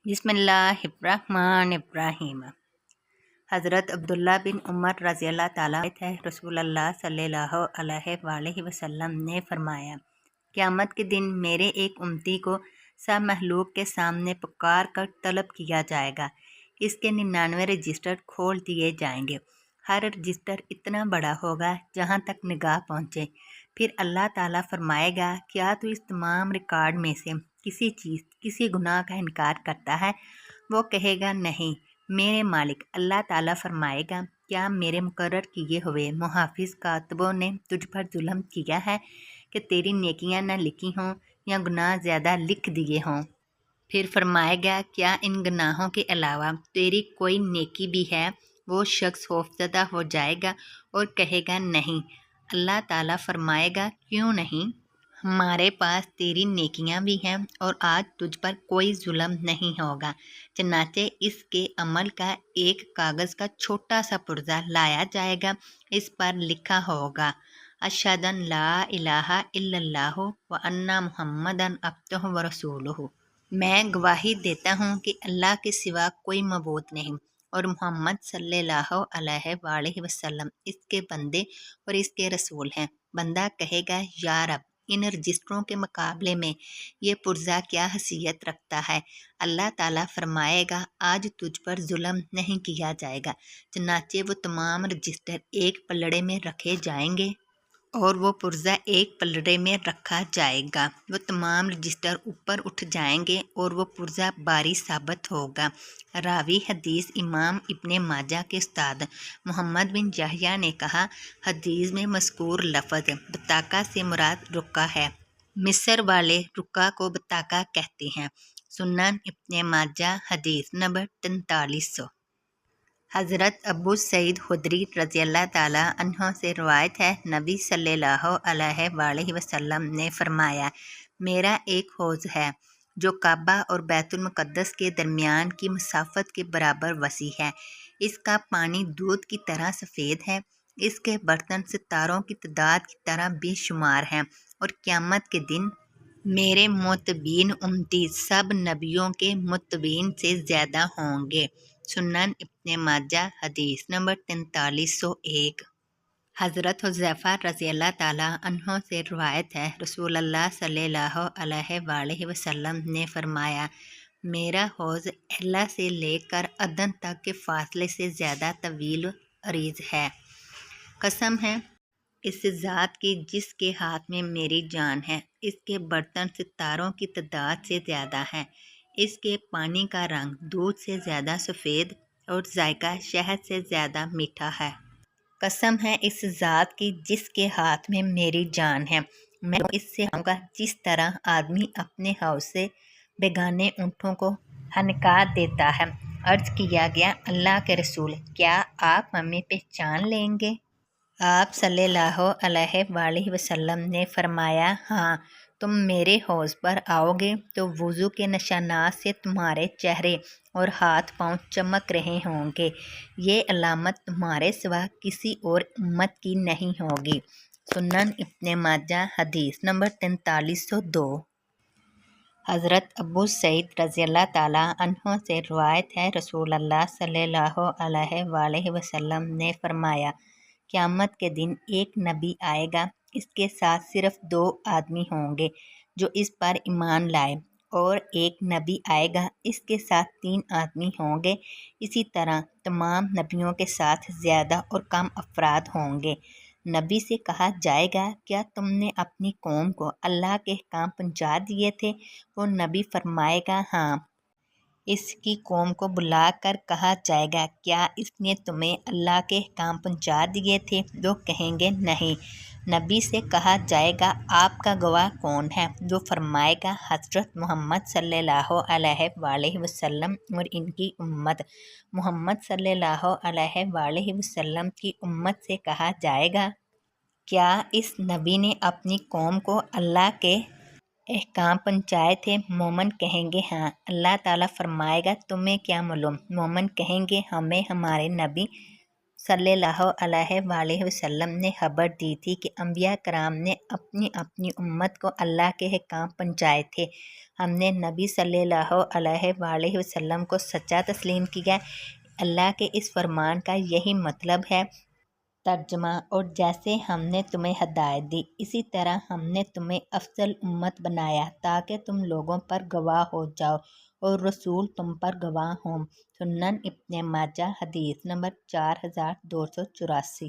बिस्मिल्लाहिर्रहमानिर्रहीम। हज़रत अब्दुल्ला बिन उमर रज़ी अल्लाह ताला है रसूलुल्लाह सल्लल्लाहु अलैहि वसल्लम ने फरमाया, क़यामत के दिन मेरे एक उम्मती को सब महलूक के सामने पुकार कर तलब किया जाएगा। इसके 99 रजिस्टर खोल दिए जाएंगे। हर रजिस्टर इतना बड़ा होगा जहाँ तक निगाह पहुँचे। फिर अल्लाह ताला फरमाएगा, क्या तू इस तमाम रिकॉर्ड में से किसी गुनाह का इनकार करता है? वो कहेगा, नहीं मेरे मालिक। अल्लाह ताला फरमाएगा, क्या मेरे मुकर्रर किए हुए मुहाफिज कातबों ने तुझ पर जुल्म किया है कि तेरी नेकियां न लिखी हों या गुनाह ज़्यादा लिख दिए हों? फिर फरमाएगा, क्या इन गुनाहों के अलावा तेरी कोई नेकी भी है? वो शख्स खौफज़दा हो जाएगा और कहेगा, नहीं। अल्लाह ताला फरमाएगा, क्यों नहीं? हमारे पास तेरी नेकियां भी हैं और आज तुझ पर कोई जुल्म नहीं होगा। चनाचे इसके अमल का एक कागज़ का छोटा सा पुर्जा लाया जाएगा। इस पर लिखा होगा, अशहदन ला इलाहा इल्लल्लाहु व अन्ना मुहम्मदन अब्दुहु व रसूलुहु। मैं गवाही देता हूँ कि अल्लाह के सिवा कोई मबूद नहीं और मोहम्मद सल्लल्लाहु अलैहि वसल्लम इसके बंदे और इसके रसूल हैं। बंदा कहेगा, या रब, इन रजिस्टरों के मुकाबले में ये पुर्जा क्या हैसियत रखता है? अल्लाह ताला फरमाएगा, आज तुझ पर जुल्म नहीं किया जाएगा। चनाचे वो तमाम रजिस्टर एक पलड़े में रखे जाएंगे और वो पुर्जा एक पलड़े में रखा जाएगा। वो तमाम रजिस्टर ऊपर उठ जाएंगे और वो पुर्जा बारी साबित होगा। रावी हदीस इमाम इब्ने माजा के उस्ताद मोहम्मद बिन याहया ने कहा, हदीस में मज़कूर लफ्ज़ बताका से मुराद रुक्का है। मिस्र वाले रुक्का को बताका कहते हैं। सुनन इब्ने माजा हदीस नंबर 4300। हज़रत अबू सईद खुदरी रज़ी अल्लाह ताला अन्हो से रवायत है, नबी सल्लल्लाहु अलैहि वसल्लम ने फरमाया, मेरा एक हौज़ है जो काबा और बैतुल मुक़द्दस के दरमियान की मसाफ़त के बराबर वसी है। इसका पानी दूध की तरह सफ़ेद है। इसके बर्तन सितारों की तादाद की तरह बेशुमार हैं और क़यामत के दिन मेरे मुत्तबीन उम्मती सब नबियों के मुत्तबीन से ज़्यादा होंगे। सुनन इब्ने माजा हदीस नंबर 4301। हज़रत हुज़ैफ़ा रज़ी अल्लाह ताला अन्हो से रवायत है, रसूलुल्लाह सल्लल्लाहु अलैहि वसल्लम ने फरमाया, मेरा हौज़ अहला से लेकर अदन तक के फासले से ज़्यादा तवील अरीज़ है। कसम है इस ज़ात की जिसके हाथ में मेरी जान है, इसके बर्तन सितारों की तादाद से ज़्यादा हैं। इसके पानी का रंग दूध से ज़्यादा सफ़ेद और जायका शहद से ज़्यादा मीठा है। कसम है इस ज़ात की जिसके हाथ में मेरी जान है, मैं इससे कहूँगा जिस तरह आदमी अपने हौज़ से बेगाने ऊँटों को हनका देता है। अर्ज़ किया गया, अल्लाह के रसूल, क्या आप हमें पहचान लेंगे? आप सल्लल्लाहु अलैहि वसल्लम ने फरमाया, हाँ, तुम मेरे हौज़ पर आओगे तो वुज़ू के निशानात से तुम्हारे चेहरे और हाथ पांव चमक रहे होंगे। ये अलामत तुम्हारे सिवा किसी और उम्मत की नहीं होगी। सुनन इब्ने माजा हदीस नंबर 4302। हज़रत अबू सईद रज़ी अल्लाह ताला अन्हो से रवायत है, रसूलुल्लाह सल्लल्लाहु अलैहि वसल्लम ने फरमाया, क़यामत के दिन एक नबी आएगा, इसके साथ सिर्फ 2 आदमी होंगे जो इस पर ईमान लाए, और एक नबी आएगा, इसके साथ 3 आदमी होंगे। इसी तरह तमाम नबियों के साथ ज़्यादा और कम अफराद होंगे। नबी से कहा जाएगा, क्या तुमने अपनी कौम को अल्लाह के अहकाम पहुँचा दिए थे? वो नबी फरमाएगा, हाँ। इसकी कौम को बुलाकर कहा जाएगा, क्या इसने तुम्हें अल्लाह के अहकाम पहुँचा दिए थे? वो कहेंगे, नहीं। नबी से कहा जाएगा, आपका गवाह कौन है? वो फरमाएगा, हज़रत मोहम्मद सल्लल्लाहु अलैहि वसल्लम और इनकी उम्मत। मोहम्मद सल्लल्लाहु अलैहि वसल्लम की उम्मत से कहा जाएगा, क्या इस नबी ने अपनी कौम को अल्लाह के अहकाम पहुँचाए थे? मोमन कहेंगे, हाँ। अल्लाह ताला फरमाएगा, तुम्हें क्या मालूम? मोमन कहेंगे, हमें हमारे नबी صلی اللہ علیہ وآلہ وسلم نے خبر دی تھی کہ انبیاء کرام نے اپنی اپنی امت کو اللہ کے احکام پہنچائے تھے۔ ہم نے نبی صلی اللہ علیہ وآلہ وسلم کو سچا تسلیم کیا۔ اللہ کے اس فرمان کا یہی مطلب ہے۔ ترجمہ: اور جیسے ہم نے تمہیں ہدایت دی، اسی طرح ہم نے تمہیں افضل امت بنایا تاکہ تم لوگوں پر گواہ ہو جاؤ اور رسول تم پر گواہ ہوں۔ سنن ابن ماجہ حدیث نمبر 4284۔